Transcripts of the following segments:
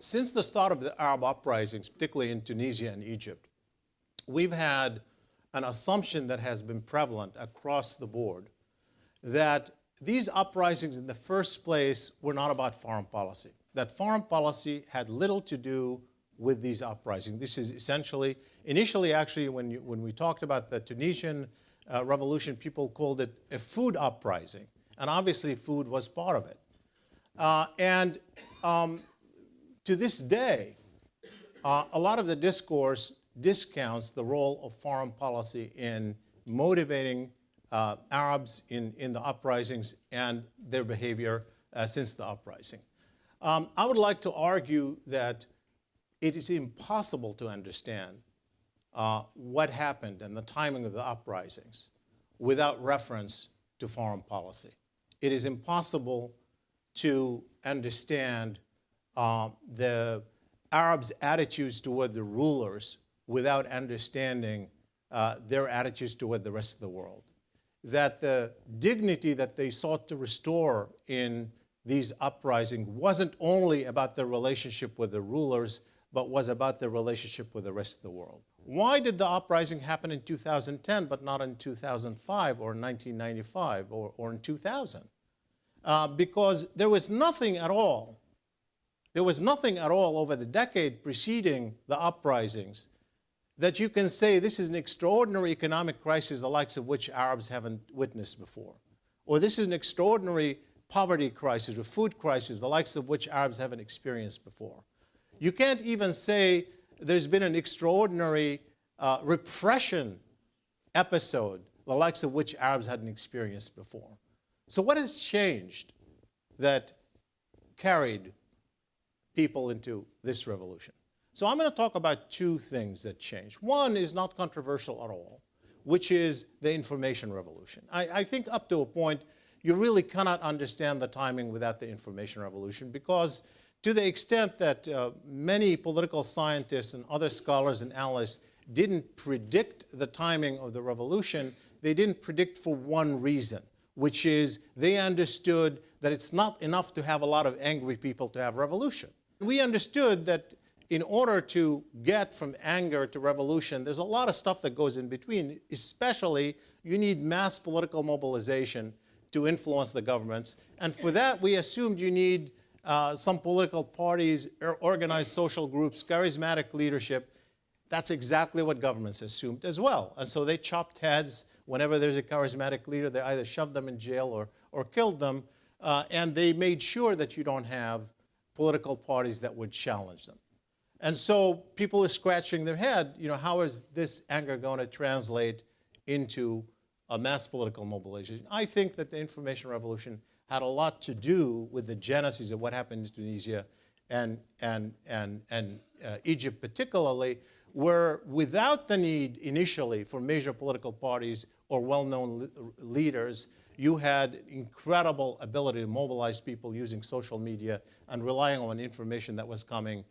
Since the start of the Arab uprisings, particularly in Tunisia and Egypt, we've had an assumption that has been prevalent across the board that these uprisings in the first place were not about foreign policy, that foreign policy had little to do with these uprisings. This is essentially, initially actually when we talked about the Tunisian revolution, people called it a food uprising, and obviously food was part of it. To this day, a lot of the discourse discounts the role of foreign policy in motivating Arabs in the uprisings and their behavior since the uprising. I would like to argue that it is impossible to understand what happened and the timing of the uprisings without reference to foreign policy. It is impossible to understand the Arabs' attitudes toward the rulers without understanding their attitudes toward the rest of the world. That the dignity that they sought to restore in these uprisings wasn't only about their relationship with the rulers, but was about their relationship with the rest of the world. Why did the uprising happen in 2010 but not in 2005 or 1995 or in 2000? Because there was nothing at all. There was nothing at all over the decade preceding the uprisings that you can say this is an extraordinary economic crisis the likes of which Arabs haven't witnessed before. Or this is an extraordinary poverty crisis or food crisis the likes of which Arabs haven't experienced before. You can't even say there's been an extraordinary repression episode the likes of which Arabs hadn't experienced before. So what has changed that carried people into this revolution? So I'm going to talk about two things that changed. One is not controversial at all, which is the information revolution. I think up to a point, you really cannot understand the timing without the information revolution, because to the extent that many political scientists and other scholars and analysts didn't predict the timing of the revolution, they didn't predict for one reason, which is they understood that it's not enough to have a lot of angry people to have revolution. We understood that in order to get from anger to revolution, there's a lot of stuff that goes in between. Especially, you need mass political mobilization to influence the governments. And for that, we assumed you need some political parties, organized social groups, charismatic leadership. That's exactly what governments assumed as well. And so they chopped heads. Whenever there's a charismatic leader, they either shoved them in jail or killed them. And they made sure that you don't have political parties that would challenge them. And so people are scratching their head, you know, how is this anger going to translate into a mass political mobilization? I think that the information revolution had a lot to do with the genesis of what happened in Tunisia and Egypt particularly, where without the need initially for major political parties or well-known leaders, you had incredible ability to mobilize people using social media and relying on information that was coming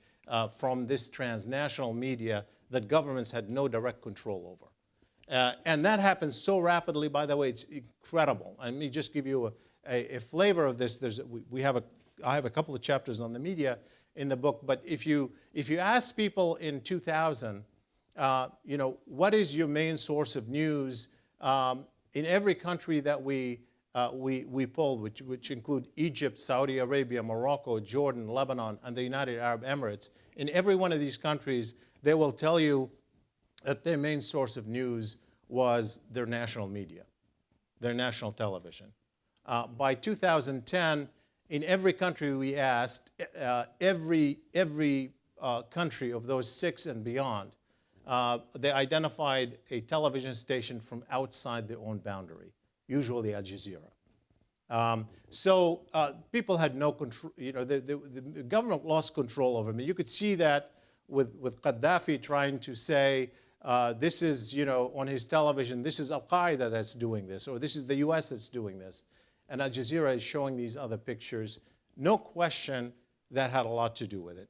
from this transnational media that governments had no direct control over. And that happens so rapidly, by the way, it's incredible. Let me just give you a flavor of this. I have a couple of chapters on the media in the book, but if you ask people in 2000, you know, what is your main source of news? In every country that we polled, which include Egypt, Saudi Arabia, Morocco, Jordan, Lebanon, and the United Arab Emirates, in every one of these countries, they will tell you that their main source of news was their national media, their national television. By 2010, in every country we asked, every country of those 6 and beyond, they identified a television station from outside their own boundary, usually Al Jazeera. So people had no control, you know, the government lost control over me. You could see that with Gaddafi trying to say, this is, you know, on his television, this is al-Qaeda that's doing this, or this is the US that's doing this. And Al Jazeera is showing these other pictures. No question that had a lot to do with it.